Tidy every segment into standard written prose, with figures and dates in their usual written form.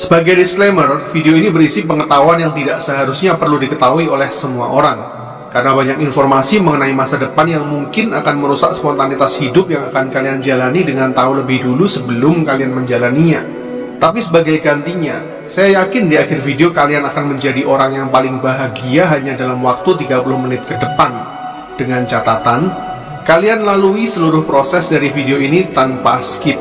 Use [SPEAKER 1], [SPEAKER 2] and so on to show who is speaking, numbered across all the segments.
[SPEAKER 1] Sebagai disclaimer, video ini berisi pengetahuan yang tidak seharusnya perlu diketahui oleh semua orang, karena banyak informasi mengenai masa depan yang mungkin akan merusak spontanitas hidup yang akan kalian jalani dengan tahu lebih dulu sebelum kalian menjalaninya. Tapi sebagai gantinya, saya yakin di akhir video kalian akan menjadi orang yang paling bahagia hanya dalam waktu 30 menit ke depan. Dengan catatan, kalian lalui seluruh proses dari video ini tanpa skip.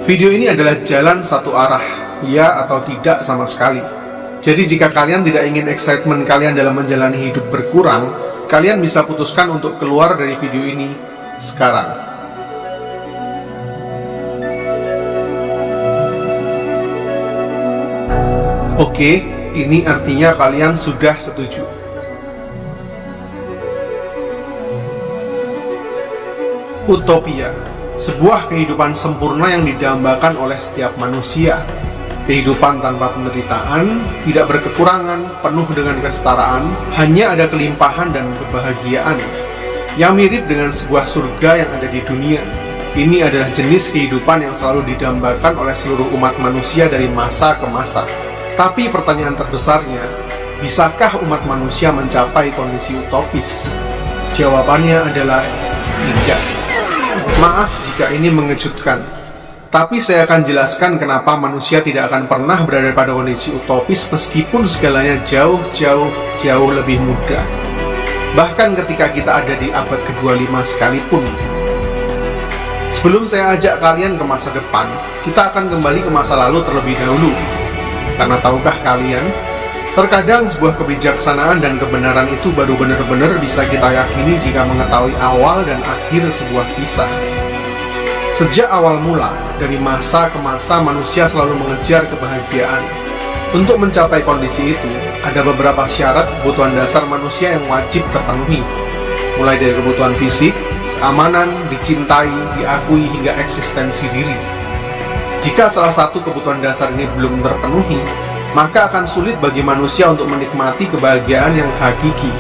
[SPEAKER 1] Video ini adalah jalan satu arah, ya atau tidak sama sekali. Jadi jika kalian tidak ingin excitement kalian dalam menjalani hidup berkurang, kalian bisa putuskan untuk keluar dari video ini sekarang. Oke, ini artinya kalian sudah setuju. Utopia, sebuah kehidupan sempurna yang didambakan oleh setiap manusia. Kehidupan tanpa penderitaan, tidak berkekurangan, penuh dengan kesetaraan, hanya ada kelimpahan dan kebahagiaan. Yang mirip dengan sebuah surga yang ada di dunia. Ini adalah jenis kehidupan yang selalu didambakan oleh seluruh umat manusia dari masa ke masa. Tapi pertanyaan terbesarnya, bisakah umat manusia mencapai kondisi utopis? Jawabannya adalah tidak. Maaf jika ini mengejutkan, tapi saya akan jelaskan kenapa manusia tidak akan pernah berada pada kondisi utopis meskipun segalanya jauh lebih mudah. Bahkan ketika kita ada di abad ke-25 sekalipun. Sebelum saya ajak kalian ke masa depan, kita akan kembali ke masa lalu terlebih dahulu. Karena tahukah kalian, terkadang sebuah kebijaksanaan dan kebenaran itu baru benar-benar bisa kita yakini jika mengetahui awal dan akhir sebuah kisah. Sejak awal mula, dari masa ke masa manusia selalu mengejar kebahagiaan. Untuk mencapai kondisi itu, ada beberapa syarat kebutuhan dasar manusia yang wajib terpenuhi. Mulai dari kebutuhan fisik, keamanan, dicintai, diakui, hingga eksistensi diri. Jika salah satu kebutuhan dasar ini belum terpenuhi, maka akan sulit bagi manusia untuk menikmati kebahagiaan yang hakiki.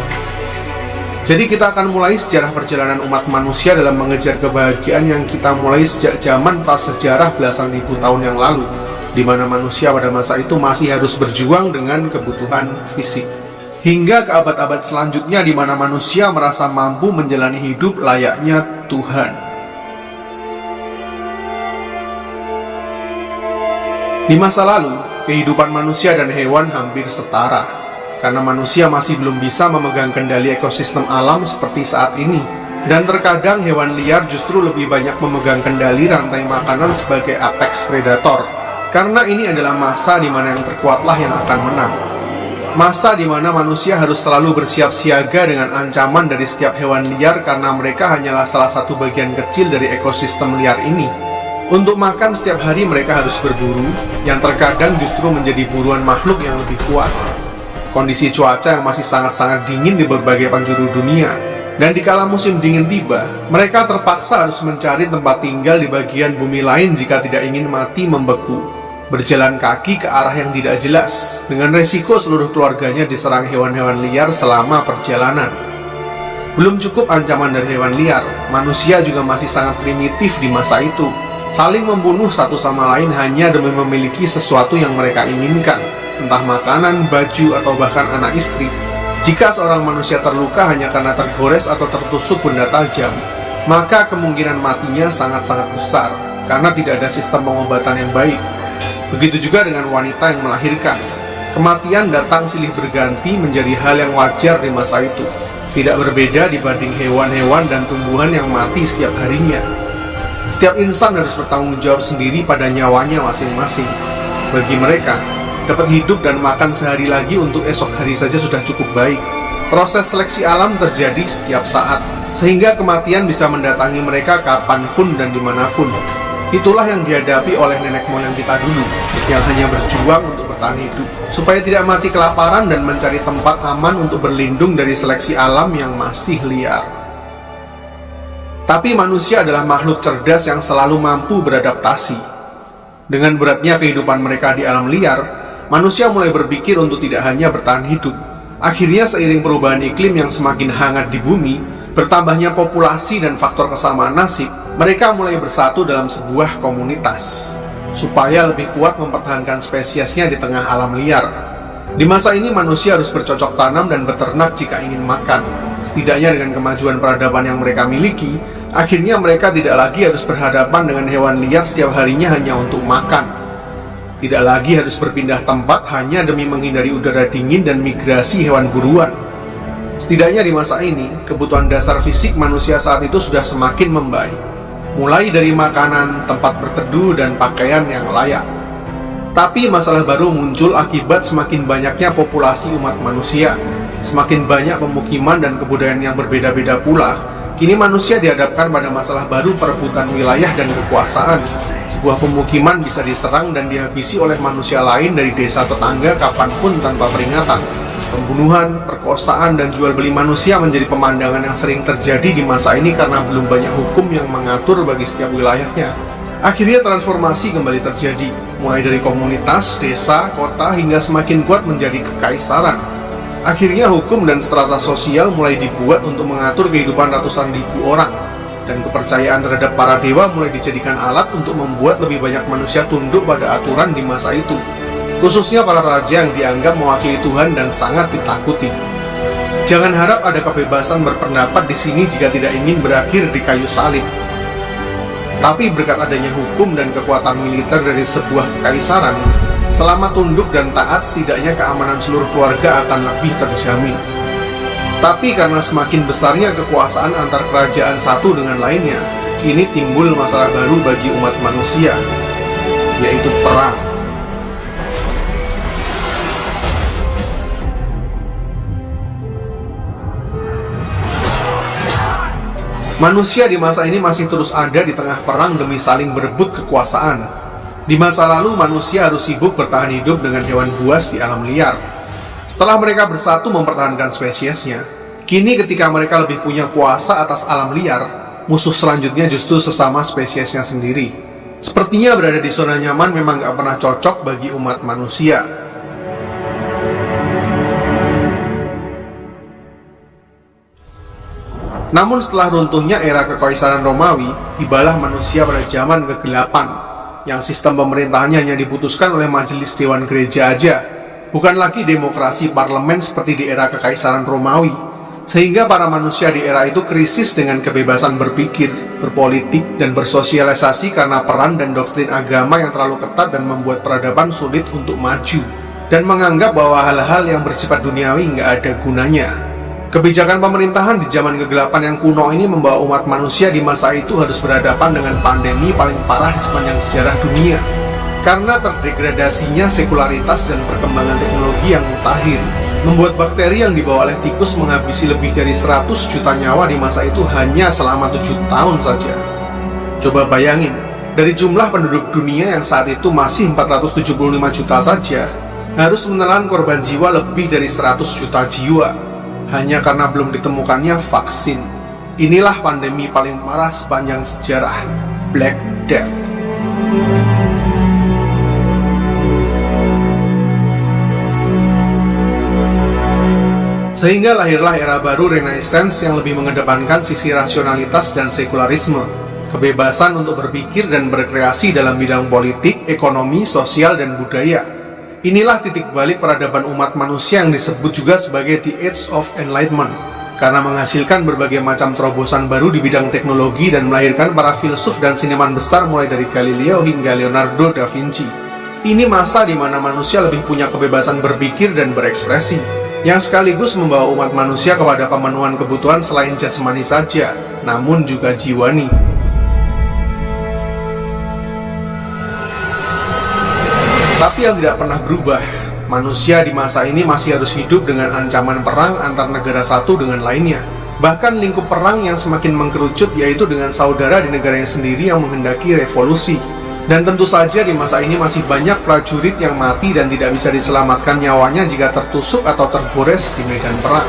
[SPEAKER 1] Jadi kita akan mulai sejarah perjalanan umat manusia dalam mengejar kebahagiaan yang kita mulai sejak zaman prasejarah belasan ribu tahun yang lalu, di mana manusia pada masa itu masih harus berjuang dengan kebutuhan fisik. Hingga ke abad-abad selanjutnya di mana manusia merasa mampu menjalani hidup layaknya Tuhan. Di masa lalu, kehidupan manusia dan hewan hampir setara, karena manusia masih belum bisa memegang kendali ekosistem alam seperti saat ini. Dan terkadang hewan liar justru lebih banyak memegang kendali rantai makanan sebagai apex predator, karena ini adalah masa di mana yang terkuatlah yang akan menang. Masa di mana manusia harus selalu bersiap siaga dengan ancaman dari setiap hewan liar karena mereka hanyalah salah satu bagian kecil dari ekosistem liar ini. Untuk makan setiap hari mereka harus berburu, yang terkadang justru menjadi buruan makhluk yang lebih kuat. Kondisi cuaca yang masih sangat-sangat dingin di berbagai penjuru dunia, dan dikala musim dingin tiba, mereka terpaksa harus mencari tempat tinggal di bagian bumi lain jika tidak ingin mati membeku. Berjalan kaki ke arah yang tidak jelas, dengan resiko seluruh keluarganya diserang hewan-hewan liar selama perjalanan. Belum cukup ancaman dari hewan liar, manusia juga masih sangat primitif di masa itu. Saling membunuh satu sama lain hanya demi memiliki sesuatu yang mereka inginkan, entah makanan, baju, atau bahkan anak istri. Jika seorang manusia terluka hanya karena tergores atau tertusuk benda tajam, maka kemungkinan matinya sangat-sangat besar, karena tidak ada sistem pengobatan yang baik. Begitu juga dengan wanita yang melahirkan. Kematian datang silih berganti menjadi hal yang wajar di masa itu, tidak berbeda dibanding hewan-hewan dan tumbuhan yang mati setiap harinya. Setiap insan harus bertanggung jawab sendiri pada nyawanya masing-masing. Bagi mereka, dapat hidup dan makan sehari lagi untuk esok hari saja sudah cukup baik. Proses seleksi alam terjadi setiap saat, sehingga kematian bisa mendatangi mereka kapanpun dan dimanapun. Itulah yang dihadapi oleh nenek moyang kita dulu, yang hanya berjuang untuk bertahan hidup, supaya tidak mati kelaparan dan mencari tempat aman untuk berlindung dari seleksi alam yang masih liar. Tapi manusia adalah makhluk cerdas yang selalu mampu beradaptasi. Dengan beratnya kehidupan mereka di alam liar, manusia mulai berpikir untuk tidak hanya bertahan hidup. Akhirnya seiring perubahan iklim yang semakin hangat di bumi, bertambahnya populasi dan faktor kesamaan nasib, mereka mulai bersatu dalam sebuah komunitas. supaya lebih kuat mempertahankan spesiesnya di tengah alam liar. Di masa ini manusia harus bercocok tanam dan beternak jika ingin makan. Setidaknya dengan kemajuan peradaban yang mereka miliki, akhirnya mereka tidak lagi harus berhadapan dengan hewan liar setiap harinya hanya untuk makan. Tidak lagi harus berpindah tempat hanya demi menghindari udara dingin dan migrasi hewan buruan. Setidaknya di masa ini, kebutuhan dasar fisik manusia saat itu sudah semakin membaik. Mulai dari makanan, tempat berteduh, dan pakaian yang layak. Tapi masalah baru muncul akibat semakin banyaknya populasi umat manusia. Semakin banyak pemukiman dan kebudayaan yang berbeda-beda pula, kini manusia dihadapkan pada masalah baru perebutan wilayah dan kekuasaan. Sebuah pemukiman bisa diserang dan dihabisi oleh manusia lain dari desa tetangga kapanpun tanpa peringatan. Pembunuhan, perkosaan, dan jual beli manusia menjadi pemandangan yang sering terjadi di masa ini karena belum banyak hukum yang mengatur bagi setiap wilayahnya. Akhirnya transformasi kembali terjadi, mulai dari komunitas, desa, kota, hingga semakin kuat menjadi kekaisaran. Akhirnya hukum dan strata sosial mulai dibuat untuk mengatur kehidupan ratusan ribu orang, dan kepercayaan terhadap para dewa mulai dijadikan alat untuk membuat lebih banyak manusia tunduk pada aturan di masa itu. Khususnya para raja yang dianggap mewakili Tuhan dan sangat ditakuti. Jangan harap ada kebebasan berpendapat di sini jika tidak ingin berakhir di kayu salib. Tapi berkat adanya hukum dan kekuatan militer dari sebuah kekaisaran, selama tunduk dan taat, setidaknya keamanan seluruh keluarga akan lebih terjamin. Tapi karena semakin besarnya kekuasaan antar kerajaan satu dengan lainnya, kini timbul masalah baru bagi umat manusia, yaitu perang. Manusia di masa ini masih terus ada di tengah perang demi saling berebut kekuasaan. Di masa lalu, manusia harus sibuk bertahan hidup dengan hewan buas di alam liar. Setelah mereka bersatu mempertahankan spesiesnya, kini ketika mereka lebih punya kuasa atas alam liar, musuh selanjutnya justru sesama spesiesnya sendiri. Sepertinya berada di zona nyaman memang gak pernah cocok bagi umat manusia. Namun setelah runtuhnya era kekaisaran Romawi, tibalah manusia pada zaman kegelapan, yang sistem pemerintahannya hanya diputuskan oleh majelis dewan gereja aja, bukan lagi demokrasi parlemen seperti di era kekaisaran Romawi, sehingga para manusia di era itu krisis dengan kebebasan berpikir, berpolitik, dan bersosialisasi karena peran dan doktrin agama yang terlalu ketat dan membuat peradaban sulit untuk maju, dan menganggap bahwa hal-hal yang bersifat duniawi nggak ada gunanya. Kebijakan pemerintahan di zaman kegelapan yang kuno ini membawa umat manusia di masa itu harus berhadapan dengan pandemi paling parah di sepanjang sejarah dunia. Karena terdegradasinya sekularitas dan perkembangan teknologi yang mutakhir, membuat bakteri yang dibawa oleh tikus menghabisi lebih dari 100 juta nyawa di masa itu hanya selama 7 tahun saja. Coba bayangin, dari jumlah penduduk dunia yang saat itu masih 475 juta saja, harus menelan korban jiwa lebih dari 100 juta jiwa. Hanya karena belum ditemukannya vaksin. Inilah pandemi paling parah sepanjang sejarah, Black Death. Sehingga lahirlah era baru Renaissance yang lebih mengedepankan sisi rasionalitas dan sekularisme, kebebasan untuk berpikir dan berkreasi dalam bidang politik, ekonomi, sosial, dan budaya. Inilah titik balik peradaban umat manusia yang disebut juga sebagai The Age of Enlightenment, karena menghasilkan berbagai macam terobosan baru di bidang teknologi dan melahirkan para filsuf dan seniman besar mulai dari Galileo hingga Leonardo da Vinci. Ini masa di mana manusia lebih punya kebebasan berpikir dan berekspresi, yang sekaligus membawa umat manusia kepada pemenuhan kebutuhan selain jasmani saja, namun juga jiwani. Tapi yang tidak pernah berubah, manusia di masa ini masih harus hidup dengan ancaman perang antar negara satu dengan lainnya. Bahkan lingkup perang yang semakin mengkerucut, yaitu dengan saudara di negaranya sendiri yang menghendaki revolusi. Dan tentu saja di masa ini masih banyak prajurit yang mati dan tidak bisa diselamatkan nyawanya jika tertusuk atau tergores di medan perang.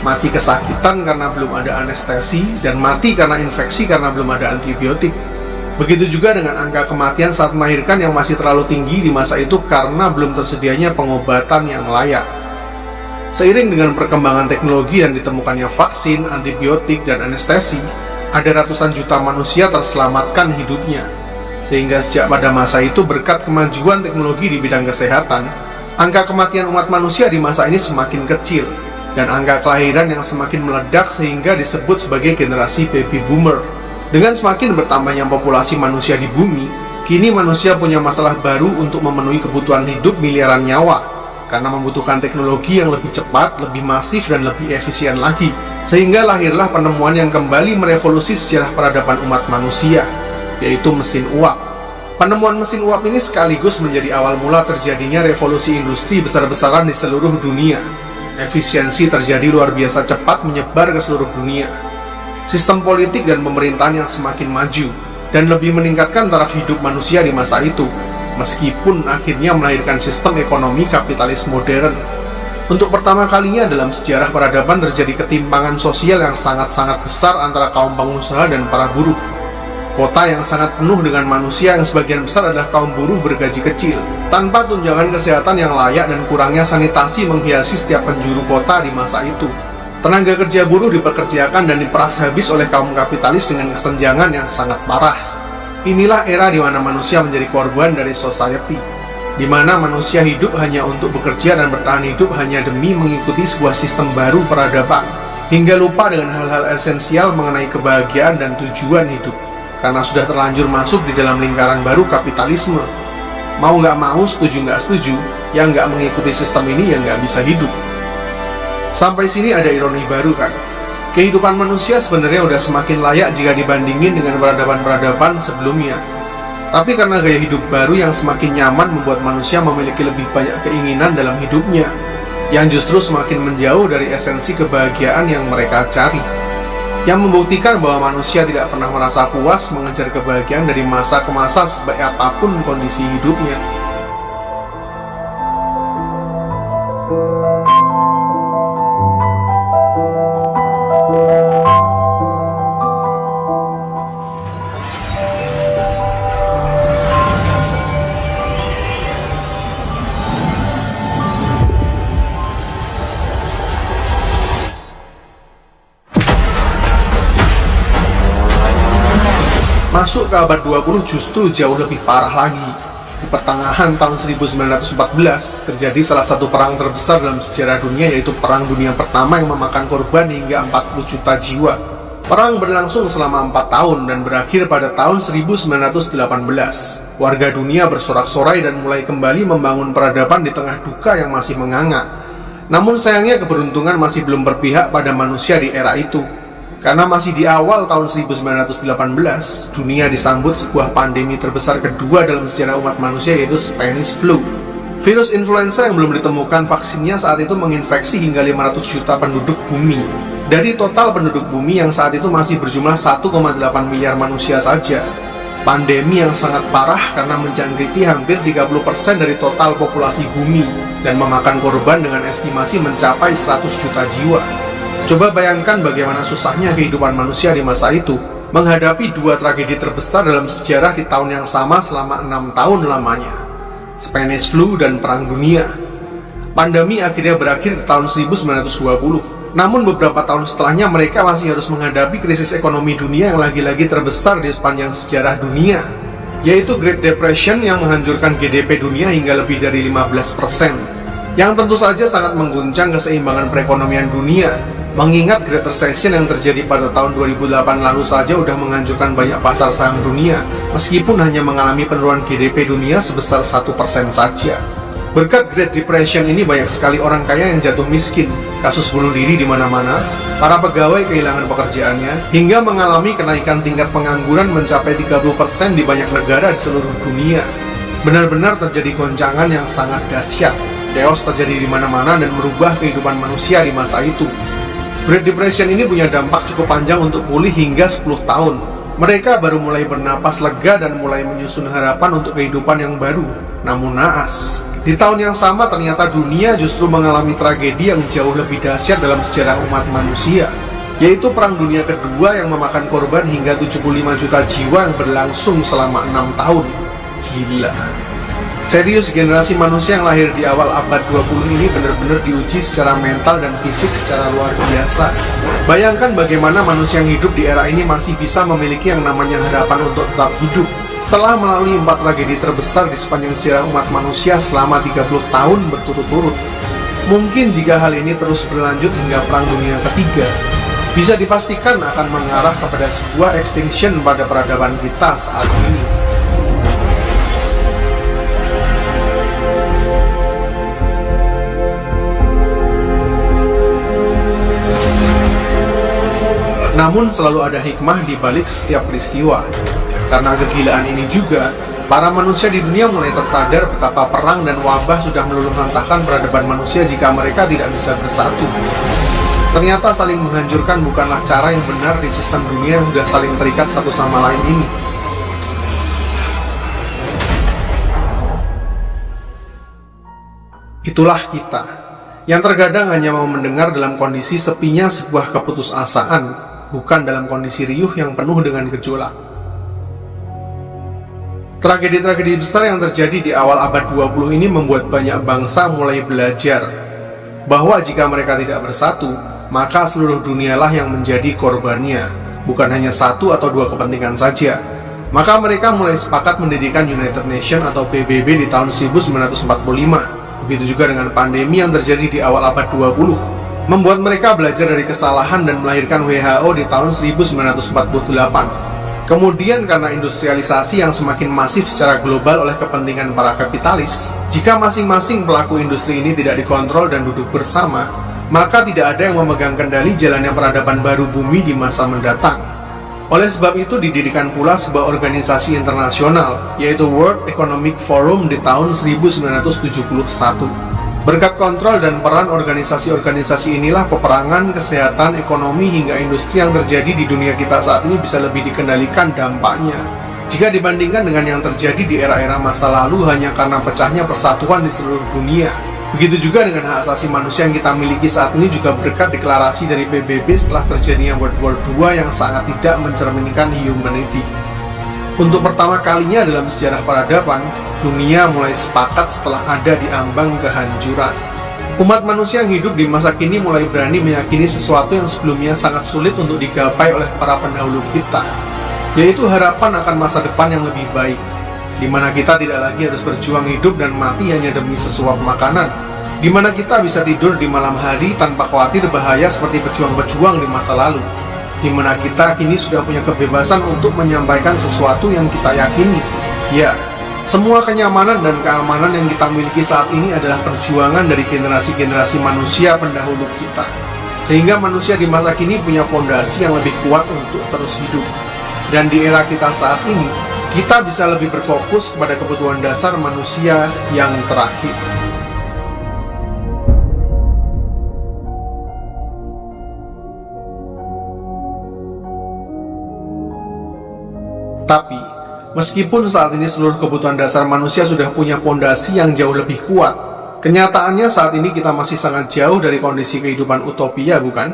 [SPEAKER 1] Mati kesakitan karena belum ada anestesi, dan mati karena infeksi karena belum ada antibiotik. Begitu juga dengan angka kematian saat melahirkan yang masih terlalu tinggi di masa itu karena belum tersedianya pengobatan yang layak. Seiring dengan perkembangan teknologi dan ditemukannya vaksin, antibiotik, dan anestesi, ada ratusan juta manusia terselamatkan hidupnya. Sehingga sejak pada masa itu berkat kemajuan teknologi di bidang kesehatan, angka kematian umat manusia di masa ini semakin kecil, dan angka kelahiran yang semakin meledak sehingga disebut sebagai generasi baby boomer. Dengan semakin bertambahnya populasi manusia di bumi, kini manusia punya masalah baru untuk memenuhi kebutuhan hidup miliaran nyawa, karena membutuhkan teknologi yang lebih cepat, lebih masif, dan lebih efisien lagi. Sehingga lahirlah penemuan yang kembali merevolusi sejarah peradaban umat manusia, yaitu mesin uap. Penemuan mesin uap ini sekaligus menjadi awal mula terjadinya revolusi industri besar-besaran di seluruh dunia. Efisiensi terjadi luar biasa cepat menyebar ke seluruh dunia. Sistem politik dan pemerintahan yang semakin maju dan lebih meningkatkan taraf hidup manusia di masa itu, meskipun akhirnya melahirkan sistem ekonomi kapitalis modern. Untuk pertama kalinya dalam sejarah peradaban terjadi ketimpangan sosial yang sangat-sangat besar antara kaum pengusaha dan para buruh. Kota yang sangat penuh dengan manusia yang sebagian besar adalah kaum buruh bergaji kecil, tanpa tunjangan kesehatan yang layak dan kurangnya sanitasi menghiasi setiap penjuru kota di masa itu. Tenaga kerja buruh diperkerjakan dan diperas habis oleh kaum kapitalis dengan kesenjangan yang sangat parah. Inilah era di mana manusia menjadi korban dari society, di mana manusia hidup hanya untuk bekerja dan bertahan hidup hanya demi mengikuti sebuah sistem baru peradaban, hingga lupa dengan hal-hal esensial mengenai kebahagiaan dan tujuan hidup, karena sudah terlanjur masuk di dalam lingkaran baru kapitalisme. Mau nggak mau, setuju nggak setuju, yang nggak mengikuti sistem ini ya nggak bisa hidup. Sampai sini ada ironi baru kan? Kehidupan manusia sebenarnya udah semakin layak jika dibandingin dengan peradaban-peradaban sebelumnya. Tapi karena gaya hidup baru yang semakin nyaman membuat manusia memiliki lebih banyak keinginan dalam hidupnya, yang justru semakin menjauh dari esensi kebahagiaan yang mereka cari. Yang membuktikan bahwa manusia tidak pernah merasa puas mengejar kebahagiaan dari masa ke masa sebaik apapun kondisi hidupnya. Masuk ke abad 20 justru jauh lebih parah lagi. Di pertengahan tahun 1914 terjadi salah satu perang terbesar dalam sejarah dunia, yaitu Perang Dunia Pertama yang memakan korban hingga 40 juta jiwa. Perang berlangsung selama 4 tahun dan berakhir pada tahun 1918. Warga dunia bersorak-sorai dan mulai kembali membangun peradaban di tengah duka yang masih menganga. Namun sayangnya keberuntungan masih belum berpihak pada manusia di era itu. Karena masih di awal tahun 1918, dunia disambut sebuah pandemi terbesar kedua dalam sejarah umat manusia, yaitu Spanish Flu. Virus influenza yang belum ditemukan vaksinnya saat itu menginfeksi hingga 500 juta penduduk bumi. Dari total penduduk bumi yang saat itu masih berjumlah 1,8 miliar manusia saja. Pandemi yang sangat parah karena menjangkiti hampir 30% dari total populasi bumi dan memakan korban dengan estimasi mencapai 100 juta jiwa. Coba bayangkan bagaimana susahnya kehidupan manusia di masa itu menghadapi dua tragedi terbesar dalam sejarah di tahun yang sama selama 6 tahun lamanya, Spanish Flu dan Perang Dunia. Pandemi akhirnya berakhir di tahun 1920. Namun beberapa tahun setelahnya mereka masih harus menghadapi krisis ekonomi dunia yang lagi-lagi terbesar di sepanjang sejarah dunia, yaitu Great Depression yang menghancurkan GDP dunia hingga lebih dari 15%, yang tentu saja sangat mengguncang keseimbangan perekonomian dunia. Mengingat Great Recession yang terjadi pada tahun 2008 lalu saja udah menghancurkan banyak pasar saham dunia, meskipun hanya mengalami penurunan GDP dunia sebesar 1% saja. Berkat Great Depression ini banyak sekali orang kaya yang jatuh miskin, kasus bunuh diri di mana-mana, para pegawai kehilangan pekerjaannya, hingga mengalami kenaikan tingkat pengangguran mencapai 30% di banyak negara di seluruh dunia. Benar-benar terjadi goncangan yang sangat dahsyat. Chaos terjadi di mana-mana dan merubah kehidupan manusia di masa itu. Great Depression ini punya dampak cukup panjang untuk pulih hingga 10 tahun. Mereka baru mulai bernapas lega dan mulai menyusun harapan untuk kehidupan yang baru. Namun naas, di tahun yang sama ternyata dunia justru mengalami tragedi yang jauh lebih dahsyat dalam sejarah umat manusia, yaitu Perang Dunia Kedua yang memakan korban hingga 75 juta jiwa yang berlangsung selama 6 tahun. Gila. Serius, generasi manusia yang lahir di awal abad 20 ini benar-benar diuji secara mental dan fisik secara luar biasa. Bayangkan bagaimana manusia yang hidup di era ini masih bisa memiliki yang namanya harapan untuk tetap hidup, Setelah melalui 4 tragedi terbesar di sepanjang sejarah umat manusia selama 30 tahun berturut-turut, mungkin jika hal ini terus berlanjut hingga Perang Dunia Ketiga, bisa dipastikan akan mengarah kepada sebuah extinction pada peradaban kita saat ini. Namun selalu ada hikmah di balik setiap peristiwa. Karena kegilaan ini juga, para manusia di dunia mulai tersadar betapa perang dan wabah sudah meluluhlantahkan peradaban manusia jika mereka tidak bisa bersatu. Ternyata saling menghancurkan bukanlah cara yang benar di sistem dunia yang sudah saling terikat satu sama lain ini. Itulah kita, yang terkadang hanya mau mendengar dalam kondisi sepinya sebuah keputusasaan, bukan dalam kondisi riuh yang penuh dengan gejolak. Tragedi-tragedi besar yang terjadi di awal abad 20 ini membuat banyak bangsa mulai belajar bahwa jika mereka tidak bersatu, maka seluruh dunialah yang menjadi korbannya, bukan hanya satu atau dua kepentingan saja. Maka mereka mulai sepakat mendirikan United Nations atau PBB di tahun 1945. Begitu juga dengan pandemi yang terjadi di awal abad 20, membuat mereka belajar dari kesalahan dan melahirkan WHO di tahun 1948. Kemudian karena industrialisasi yang semakin masif secara global oleh kepentingan para kapitalis, jika masing-masing pelaku industri ini tidak dikontrol dan duduk bersama, maka tidak ada yang memegang kendali jalannya peradaban baru bumi di masa mendatang. Oleh sebab itu didirikan pula sebuah organisasi internasional, yaitu World Economic Forum di tahun 1971. Berkat kontrol dan peran organisasi-organisasi inilah peperangan, kesehatan, ekonomi, hingga industri yang terjadi di dunia kita saat ini bisa lebih dikendalikan dampaknya. Jika dibandingkan dengan yang terjadi di era-era masa lalu hanya karena pecahnya persatuan di seluruh dunia. Begitu juga dengan hak asasi manusia yang kita miliki saat ini juga berkat deklarasi dari PBB setelah terjadinya World War II yang sangat tidak mencerminkan humanity. Untuk pertama kalinya dalam sejarah peradaban, dunia mulai sepakat setelah ada di ambang kehancuran. Umat manusia yang hidup di masa kini mulai berani meyakini sesuatu yang sebelumnya sangat sulit untuk digapai oleh para pendahulu kita, yaitu harapan akan masa depan yang lebih baik, di mana kita tidak lagi harus berjuang hidup dan mati hanya demi sesuap makanan, di mana kita bisa tidur di malam hari tanpa khawatir bahaya seperti pejuang-pejuang di masa lalu, di mana kita kini sudah punya kebebasan untuk menyampaikan sesuatu yang kita yakini. Ya, semua kenyamanan dan keamanan yang kita miliki saat ini adalah perjuangan dari generasi-generasi manusia pendahulu kita. Sehingga manusia di masa kini punya fondasi yang lebih kuat untuk terus hidup. Dan di era kita saat ini, kita bisa lebih berfokus pada kebutuhan dasar manusia yang terakhir. Tapi, meskipun saat ini seluruh kebutuhan dasar manusia sudah punya fondasi yang jauh lebih kuat, kenyataannya saat ini kita masih sangat jauh dari kondisi kehidupan utopia, bukan?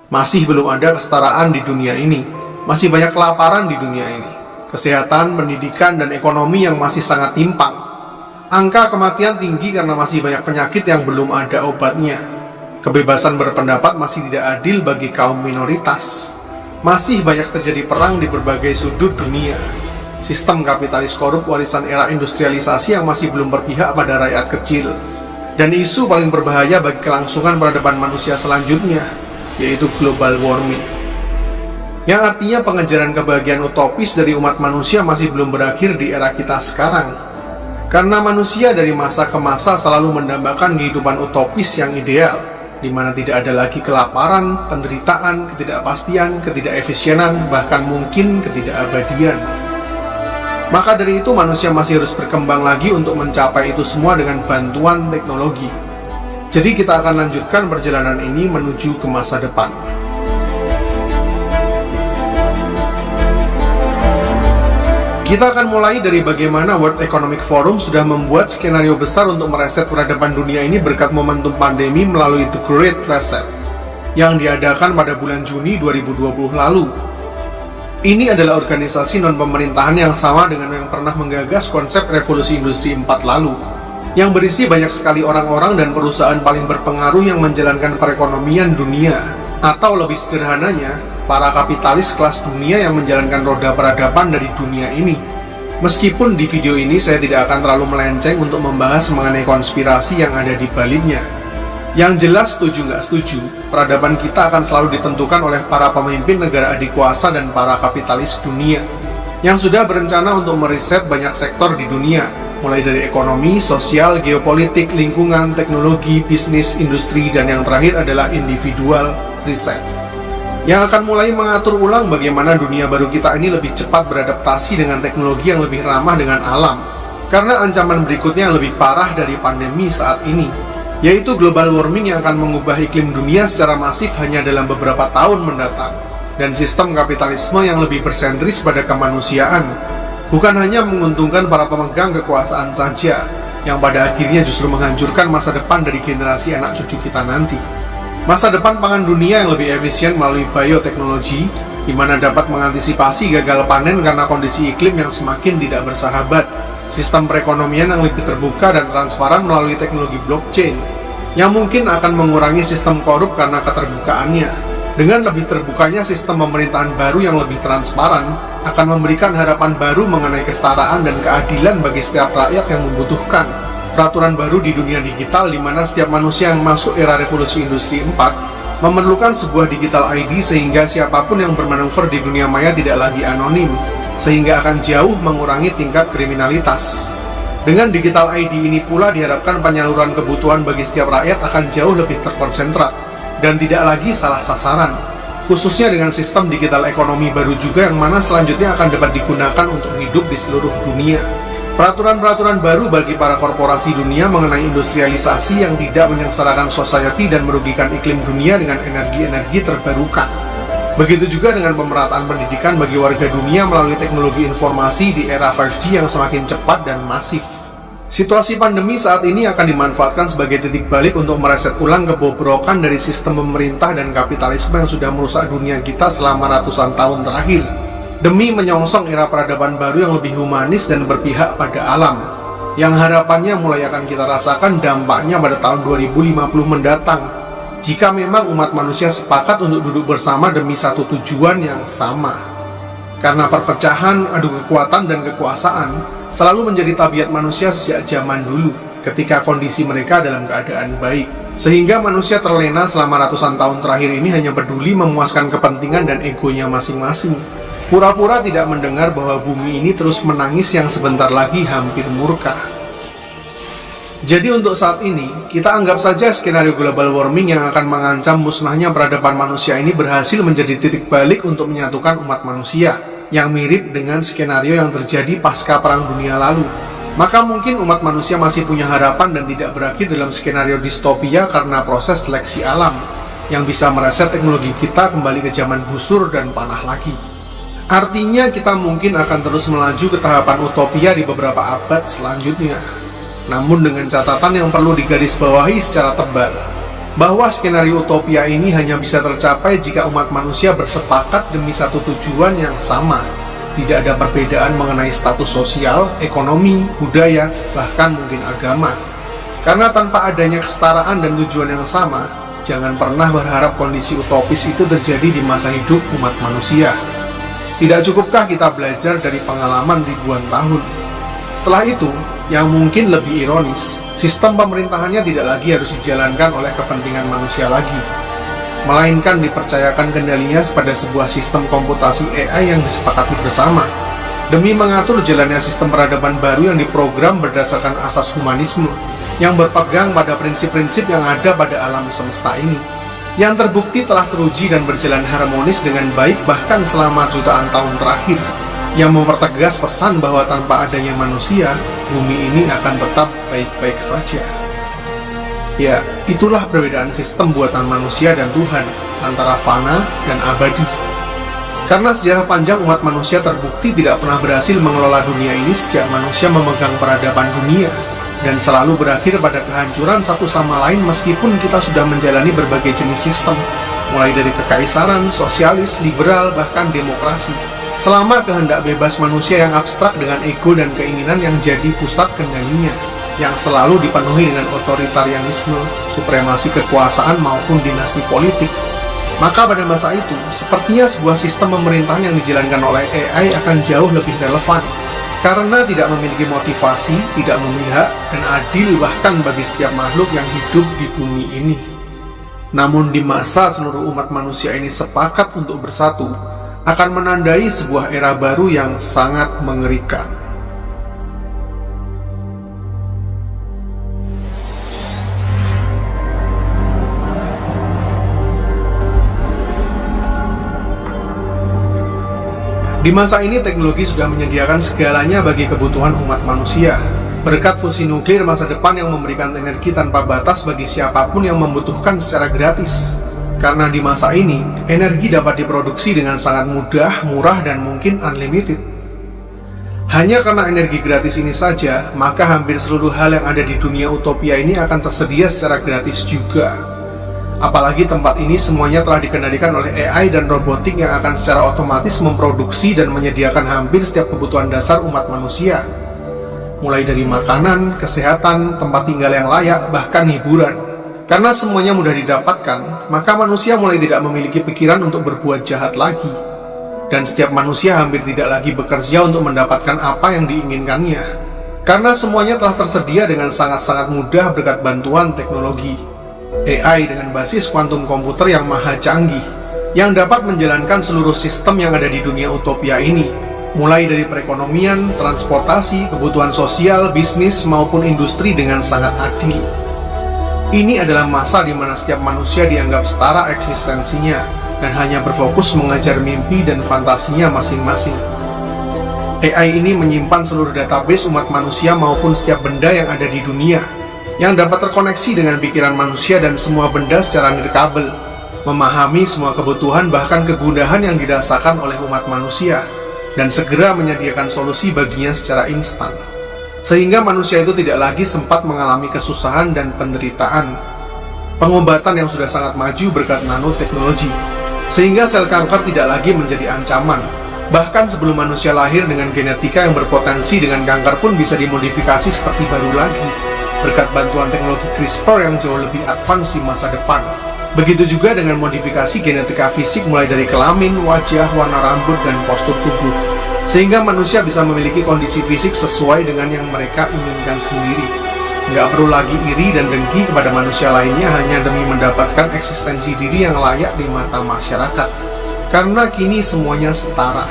[SPEAKER 1] Masih belum ada kesetaraan di dunia ini, masih banyak kelaparan di dunia ini, kesehatan, pendidikan, dan ekonomi yang masih sangat timpang. Angka kematian tinggi karena masih banyak penyakit yang belum ada obatnya. Kebebasan berpendapat masih tidak adil bagi kaum minoritas. Masih banyak terjadi perang di berbagai sudut dunia. Sistem kapitalis korup warisan era industrialisasi yang masih belum berpihak pada rakyat kecil. Dan isu paling berbahaya bagi kelangsungan peradaban manusia selanjutnya, yaitu global warming. Yang artinya pengejaran kebahagiaan utopis dari umat manusia masih belum berakhir di era kita sekarang. Karena manusia dari masa ke masa selalu mendambakan kehidupan utopis yang ideal, di mana tidak ada lagi kelaparan, penderitaan, ketidakpastian, ketidakefisienan, bahkan mungkin ketidakabadian. Maka dari itu manusia masih harus berkembang lagi untuk mencapai itu semua dengan bantuan teknologi. Jadi kita akan lanjutkan perjalanan ini menuju ke masa depan. Kita akan mulai dari bagaimana World Economic Forum sudah membuat skenario besar untuk mereset peradaban dunia ini berkat momentum pandemi melalui The Great Reset yang diadakan pada bulan Juni 2020 lalu. Ini adalah organisasi non-pemerintahan yang sama dengan yang pernah menggagas konsep revolusi industri 4 lalu, yang berisi banyak sekali orang-orang dan perusahaan paling berpengaruh yang menjalankan perekonomian dunia, Atau lebih sederhananya, para kapitalis kelas dunia yang menjalankan roda peradaban dari dunia ini. Meskipun di video ini saya tidak akan terlalu melenceng untuk membahas mengenai konspirasi yang ada di baliknya. Yang jelas setuju nggak setuju, peradaban kita akan selalu ditentukan oleh para pemimpin negara adik kuasa dan para kapitalis dunia yang sudah berencana untuk meriset banyak sektor di dunia, mulai dari ekonomi, sosial, geopolitik, lingkungan, teknologi, bisnis, industri, dan yang terakhir adalah individual riset, yang akan mulai mengatur ulang bagaimana dunia baru kita ini lebih cepat beradaptasi dengan teknologi yang lebih ramah dengan alam, karena ancaman berikutnya yang lebih parah dari pandemi saat ini, yaitu global warming yang akan mengubah iklim dunia secara masif hanya dalam beberapa tahun mendatang, dan sistem kapitalisme yang lebih bersentris pada kemanusiaan, bukan hanya menguntungkan para pemegang kekuasaan saja, yang pada akhirnya justru menghancurkan masa depan dari generasi anak cucu kita nanti. Masa depan pangan dunia yang lebih efisien melalui bioteknologi, di mana dapat mengantisipasi gagal panen karena kondisi iklim yang semakin tidak bersahabat, sistem perekonomian yang lebih terbuka dan transparan melalui teknologi blockchain, yang mungkin akan mengurangi sistem korup karena keterbukaannya. Dengan lebih terbukanya sistem pemerintahan baru yang lebih transparan, akan memberikan harapan baru mengenai kesetaraan dan keadilan bagi setiap rakyat yang membutuhkan. Peraturan baru di dunia digital di mana setiap manusia yang masuk era revolusi industri 4 memerlukan sebuah digital ID sehingga siapapun yang bermanuver di dunia maya tidak lagi anonim, sehingga akan jauh mengurangi tingkat kriminalitas. Dengan digital ID ini pula diharapkan penyaluran kebutuhan bagi setiap rakyat akan jauh lebih terkonsentrat dan tidak lagi salah sasaran, khususnya dengan sistem digital ekonomi baru juga yang mana selanjutnya akan dapat digunakan untuk hidup di seluruh dunia. Peraturan-peraturan baru bagi para korporasi dunia mengenai industrialisasi yang tidak menyengsarakan society dan merugikan iklim dunia dengan energi-energi terbarukan. Begitu juga dengan pemerataan pendidikan bagi warga dunia melalui teknologi informasi di era 5G yang semakin cepat dan masif. Situasi pandemi saat ini akan dimanfaatkan sebagai titik balik untuk mereset ulang kebobrokan dari sistem pemerintah dan kapitalisme yang sudah merusak dunia kita selama ratusan tahun terakhir, demi menyongsong era peradaban baru yang lebih humanis dan berpihak pada alam, yang harapannya mulai akan kita rasakan dampaknya pada tahun 2050 mendatang, jika memang umat manusia sepakat untuk duduk bersama demi satu tujuan yang sama. Karena perpecahan, adu kekuatan, dan kekuasaan selalu menjadi tabiat manusia sejak zaman dulu, ketika kondisi mereka dalam keadaan baik. Sehingga manusia terlena selama ratusan tahun terakhir ini hanya peduli memuaskan kepentingan dan egonya masing-masing, pura-pura tidak mendengar bahwa bumi ini terus menangis yang sebentar lagi hampir murka. Jadi untuk saat ini, kita anggap saja skenario global warming yang akan mengancam musnahnya peradaban manusia ini berhasil menjadi titik balik untuk menyatukan umat manusia, yang mirip dengan skenario yang terjadi pasca Perang Dunia lalu. Maka mungkin umat manusia masih punya harapan dan tidak berakhir dalam skenario distopia karena proses seleksi alam, yang bisa mereset teknologi kita kembali ke zaman busur dan panah lagi. Artinya kita mungkin akan terus melaju ke tahapan utopia di beberapa abad selanjutnya. Namun dengan catatan yang perlu digarisbawahi secara tebal, bahwa skenario utopia ini hanya bisa tercapai jika umat manusia bersepakat demi satu tujuan yang sama. Tidak ada perbedaan mengenai status sosial, ekonomi, budaya, bahkan mungkin agama. Karena tanpa adanya kesetaraan dan tujuan yang sama, jangan pernah berharap kondisi utopis itu terjadi di masa hidup umat manusia. Tidak cukupkah kita belajar dari pengalaman ribuan tahun? Setelah itu, yang mungkin lebih ironis, sistem pemerintahannya tidak lagi harus dijalankan oleh kepentingan manusia lagi, melainkan dipercayakan kendalinya pada sebuah sistem komputasi AI yang disepakati bersama, demi mengatur jalannya sistem peradaban baru yang diprogram berdasarkan asas humanisme, yang berpegang pada prinsip-prinsip yang ada pada alam semesta ini, yang terbukti telah teruji dan berjalan harmonis dengan baik bahkan selama jutaan tahun terakhir, yang mempertegas pesan bahwa tanpa adanya manusia, bumi ini akan tetap baik-baik saja. Ya, itulah perbedaan sistem buatan manusia dan Tuhan, antara fana dan abadi. Karena sejarah panjang umat manusia terbukti tidak pernah berhasil mengelola dunia ini sejak manusia memegang peradaban dunia, dan selalu berakhir pada kehancuran satu sama lain meskipun kita sudah menjalani berbagai jenis sistem, mulai dari kekaisaran, sosialis, liberal, bahkan demokrasi. Selama kehendak bebas manusia yang abstrak dengan ego dan keinginan yang jadi pusat kendalinya, yang selalu dipenuhi dengan otoritarianisme, supremasi kekuasaan maupun dinasti politik. Maka pada masa itu, sepertinya sebuah sistem pemerintahan yang dijalankan oleh AI akan jauh lebih relevan, karena tidak memiliki motivasi, tidak memihak, dan adil bahkan bagi setiap makhluk yang hidup di bumi ini. Namun di masa seluruh umat manusia ini sepakat untuk bersatu, akan menandai sebuah era baru yang sangat mengerikan. Di masa ini teknologi sudah menyediakan segalanya bagi kebutuhan umat manusia. Berkat fusi nuklir masa depan yang memberikan energi tanpa batas bagi siapapun yang membutuhkan secara gratis. Karena di masa ini, energi dapat diproduksi dengan sangat mudah, murah, dan mungkin unlimited. Hanya karena energi gratis ini saja, maka hampir seluruh hal yang ada di dunia utopia ini akan tersedia secara gratis juga. Apalagi tempat ini semuanya telah dikendalikan oleh AI dan robotik yang akan secara otomatis memproduksi dan menyediakan hampir setiap kebutuhan dasar umat manusia. Mulai dari makanan, kesehatan, tempat tinggal yang layak, bahkan hiburan. Karena semuanya mudah didapatkan, maka manusia mulai tidak memiliki pikiran untuk berbuat jahat lagi. Dan setiap manusia hampir tidak lagi bekerja untuk mendapatkan apa yang diinginkannya. Karena semuanya telah tersedia dengan sangat-sangat mudah berkat bantuan teknologi. AI dengan basis kuantum komputer yang maha canggih, yang dapat menjalankan seluruh sistem yang ada di dunia utopia ini, mulai dari perekonomian, transportasi, kebutuhan sosial, bisnis, maupun industri dengan sangat adil. Ini adalah masa di mana setiap manusia dianggap setara eksistensinya, dan hanya berfokus mengejar mimpi dan fantasinya masing-masing. AI ini menyimpan seluruh database umat manusia maupun setiap benda yang ada di dunia, yang dapat terkoneksi dengan pikiran manusia dan semua benda secara nirkabel, memahami semua kebutuhan bahkan kegundahan yang dirasakan oleh umat manusia, dan segera menyediakan solusi baginya secara instan. Sehingga manusia itu tidak lagi sempat mengalami kesusahan dan penderitaan. Pengobatan yang sudah sangat maju berkat nanoteknologi, sehingga sel kanker tidak lagi menjadi ancaman. Bahkan sebelum manusia lahir dengan genetika yang berpotensi dengan kanker pun bisa dimodifikasi seperti baru lagi, berkat bantuan teknologi CRISPR yang jauh lebih advance di masa depan. Begitu juga dengan modifikasi genetika fisik mulai dari kelamin, wajah, warna rambut, dan postur tubuh. Sehingga manusia bisa memiliki kondisi fisik sesuai dengan yang mereka inginkan sendiri. Nggak perlu lagi iri dan dengki kepada manusia lainnya hanya demi mendapatkan eksistensi diri yang layak di mata masyarakat. Karena kini semuanya setara.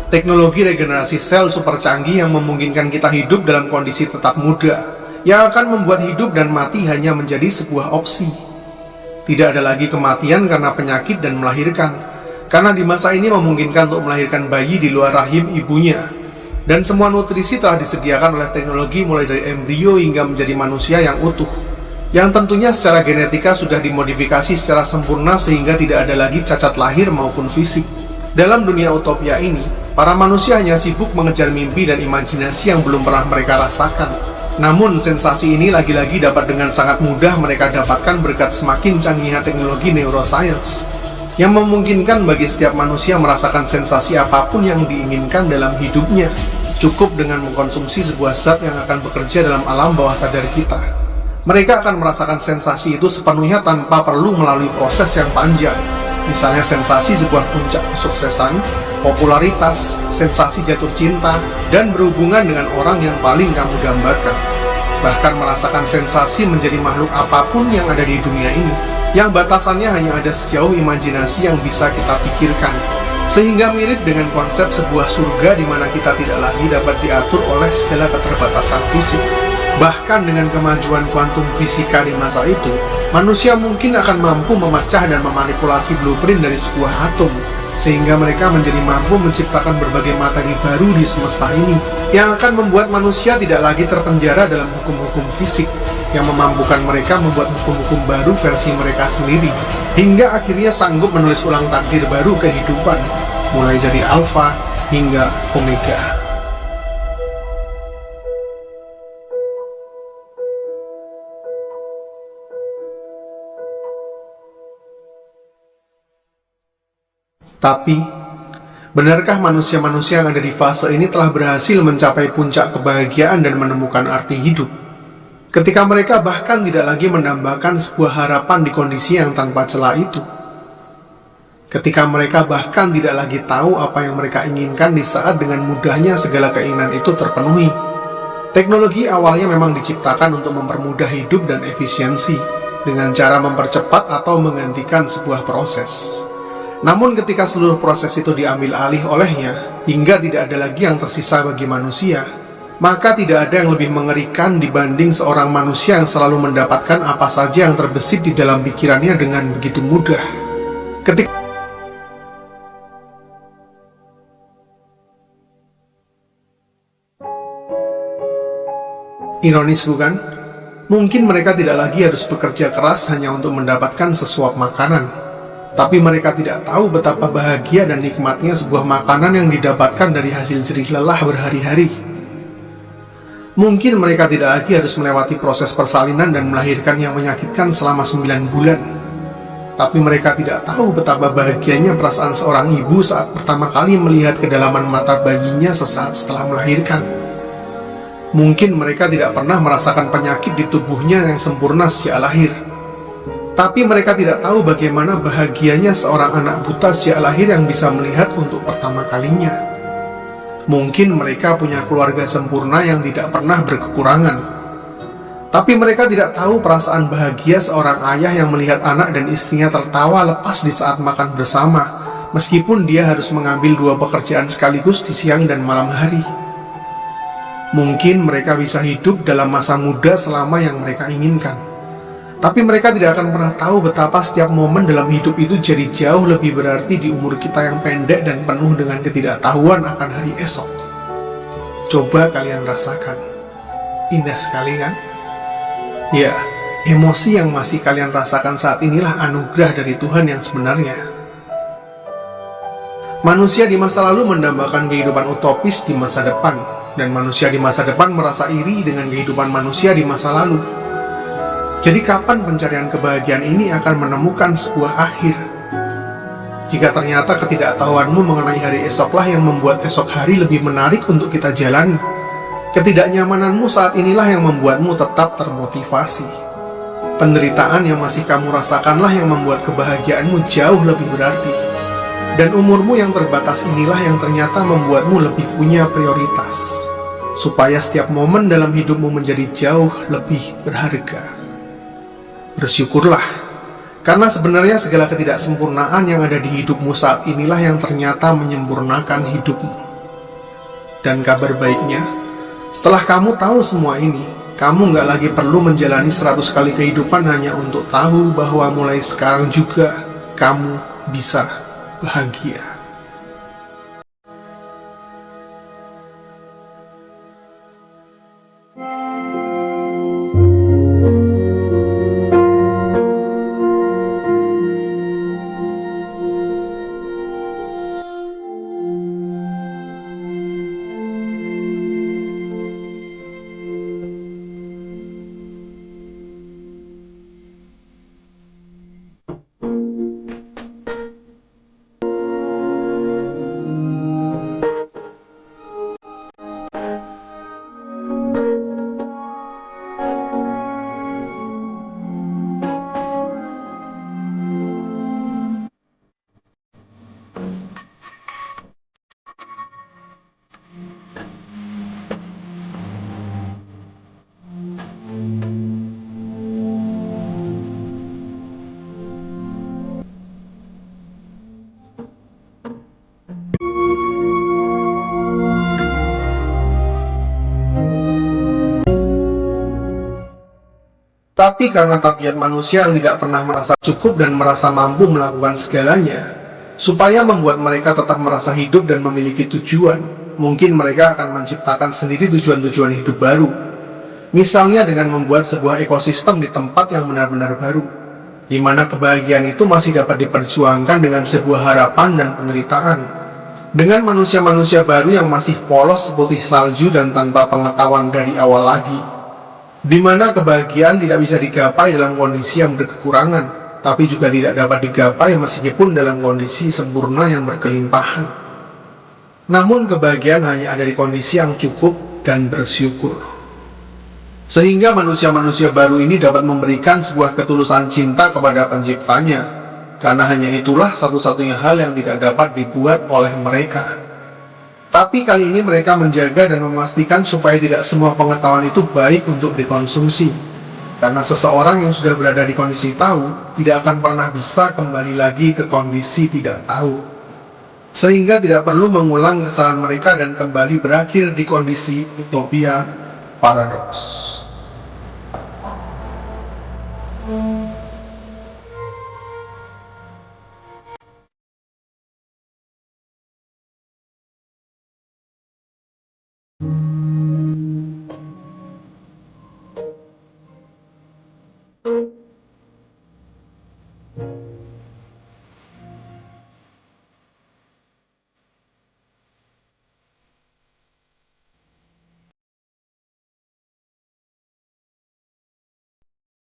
[SPEAKER 1] Teknologi regenerasi sel super canggih yang memungkinkan kita hidup dalam kondisi tetap muda, yang akan membuat hidup dan mati hanya menjadi sebuah opsi. Tidak ada lagi kematian karena penyakit dan melahirkan, karena di masa ini memungkinkan untuk melahirkan bayi di luar rahim ibunya. Dan semua nutrisi telah disediakan oleh teknologi mulai dari embrio hingga menjadi manusia yang utuh, yang tentunya secara genetika sudah dimodifikasi secara sempurna sehingga tidak ada lagi cacat lahir maupun fisik. Dalam dunia utopia ini, para manusia hanya sibuk mengejar mimpi dan imajinasi yang belum pernah mereka rasakan. Namun sensasi ini lagi-lagi dapat dengan sangat mudah mereka dapatkan berkat semakin canggihnya teknologi neuroscience, yang memungkinkan bagi setiap manusia merasakan sensasi apapun yang diinginkan dalam hidupnya, cukup dengan mengkonsumsi sebuah zat yang akan bekerja dalam alam bawah sadar kita. Mereka akan merasakan sensasi itu sepenuhnya tanpa perlu melalui proses yang panjang, misalnya sensasi sebuah puncak kesuksesan, popularitas, sensasi jatuh cinta, dan berhubungan dengan orang yang paling kamu dambakan. Bahkan merasakan sensasi menjadi makhluk apapun yang ada di dunia ini, yang batasannya hanya ada sejauh imajinasi yang bisa kita pikirkan. Sehingga mirip dengan konsep sebuah surga di mana kita tidak lagi dapat diatur oleh segala keterbatasan fisik. Bahkan dengan kemajuan kuantum fisika di masa itu, manusia mungkin akan mampu memecah dan memanipulasi blueprint dari sebuah atom, sehingga mereka menjadi mampu menciptakan berbagai materi baru di semesta ini, yang akan membuat manusia tidak lagi terpenjara dalam hukum-hukum fisik, yang memampukan mereka membuat hukum-hukum baru versi mereka sendiri, hingga akhirnya sanggup menulis ulang takdir baru kehidupan, mulai dari alfa hingga omega. Tapi, benarkah manusia-manusia yang ada di fase ini telah berhasil mencapai puncak kebahagiaan dan menemukan arti hidup? Ketika mereka bahkan tidak lagi mendambakan sebuah harapan di kondisi yang tanpa celah itu. ketika mereka bahkan tidak lagi tahu apa yang mereka inginkan di saat dengan mudahnya segala keinginan itu terpenuhi. Teknologi awalnya memang diciptakan untuk mempermudah hidup dan efisiensi, dengan cara mempercepat atau menggantikan sebuah proses. Namun ketika seluruh proses itu diambil alih olehnya, hingga tidak ada lagi yang tersisa bagi manusia, maka tidak ada yang lebih mengerikan dibanding seorang manusia yang selalu mendapatkan apa saja yang terbesit di dalam pikirannya dengan begitu mudah. Ketika ironis bukan? Mungkin mereka tidak lagi harus bekerja keras hanya untuk mendapatkan sesuap makanan, tapi mereka tidak tahu betapa bahagia dan nikmatnya sebuah makanan yang didapatkan dari hasil jerih lelah berhari-hari. Mungkin mereka tidak lagi harus melewati proses persalinan dan melahirkan yang menyakitkan selama 9 bulan, tapi mereka tidak tahu betapa bahagianya perasaan seorang ibu saat pertama kali melihat kedalaman mata bayinya sesaat setelah melahirkan. Mungkin mereka tidak pernah merasakan penyakit di tubuhnya yang sempurna sejak lahir, tapi mereka tidak tahu bagaimana bahagianya seorang anak buta sejak lahir yang bisa melihat untuk pertama kalinya. Mungkin mereka punya keluarga sempurna yang tidak pernah berkekurangan, tapi mereka tidak tahu perasaan bahagia seorang ayah yang melihat anak dan istrinya tertawa lepas di saat makan bersama, meskipun dia harus mengambil 2 pekerjaan sekaligus di siang dan malam hari. Mungkin mereka bisa hidup dalam masa muda selama yang mereka inginkan, tapi mereka tidak akan pernah tahu betapa setiap momen dalam hidup itu jadi jauh lebih berarti di umur kita yang pendek dan penuh dengan ketidaktahuan akan hari esok. Coba kalian rasakan, indah sekali kan? Ya, emosi yang masih kalian rasakan saat inilah anugerah dari Tuhan yang sebenarnya. Manusia di masa lalu mendambakan kehidupan utopis di masa depan, dan manusia di masa depan merasa iri dengan kehidupan manusia di masa lalu. Jadi kapan pencarian kebahagiaan ini akan menemukan sebuah akhir? Jika ternyata ketidaktahuanmu mengenai hari esoklah yang membuat esok hari lebih menarik untuk kita jalani, ketidaknyamananmu saat inilah yang membuatmu tetap termotivasi. Penderitaan yang masih kamu rasakanlah yang membuat kebahagiaanmu jauh lebih berarti. Dan umurmu yang terbatas inilah yang ternyata membuatmu lebih punya prioritas, supaya setiap momen dalam hidupmu menjadi jauh lebih berharga. Bersyukurlah, karena sebenarnya segala ketidaksempurnaan yang ada di hidupmu saat inilah yang ternyata menyempurnakan hidupmu. Dan kabar baiknya, setelah kamu tahu semua ini, kamu nggak lagi perlu menjalani 100 kali kehidupan hanya untuk tahu bahwa mulai sekarang juga kamu bisa bahagia. Tapi karena tabiat manusia yang tidak pernah merasa cukup dan merasa mampu melakukan segalanya, supaya membuat mereka tetap merasa hidup dan memiliki tujuan, mungkin mereka akan menciptakan sendiri tujuan-tujuan hidup baru. Misalnya dengan membuat sebuah ekosistem di tempat yang benar-benar baru, di mana kebahagiaan itu masih dapat diperjuangkan dengan sebuah harapan dan penderitaan. Dengan manusia-manusia baru yang masih polos seperti salju dan tanpa pengetahuan dari awal lagi, di mana kebahagiaan tidak bisa digapai dalam kondisi yang berkekurangan, tapi juga tidak dapat digapai meskipun dalam kondisi sempurna yang berkelimpahan. Namun kebahagiaan hanya ada di kondisi yang cukup dan bersyukur. Sehingga manusia-manusia baru ini dapat memberikan sebuah ketulusan cinta kepada penciptanya, karena hanya itulah satu-satunya hal yang tidak dapat dibuat oleh mereka. Tapi kali ini mereka menjaga dan memastikan supaya tidak semua pengetahuan itu baik untuk dikonsumsi. Karena seseorang yang sudah berada di kondisi tahu, tidak akan pernah bisa kembali lagi ke kondisi tidak tahu. Sehingga tidak perlu mengulang kesalahan mereka dan kembali berakhir di kondisi utopia paradoks.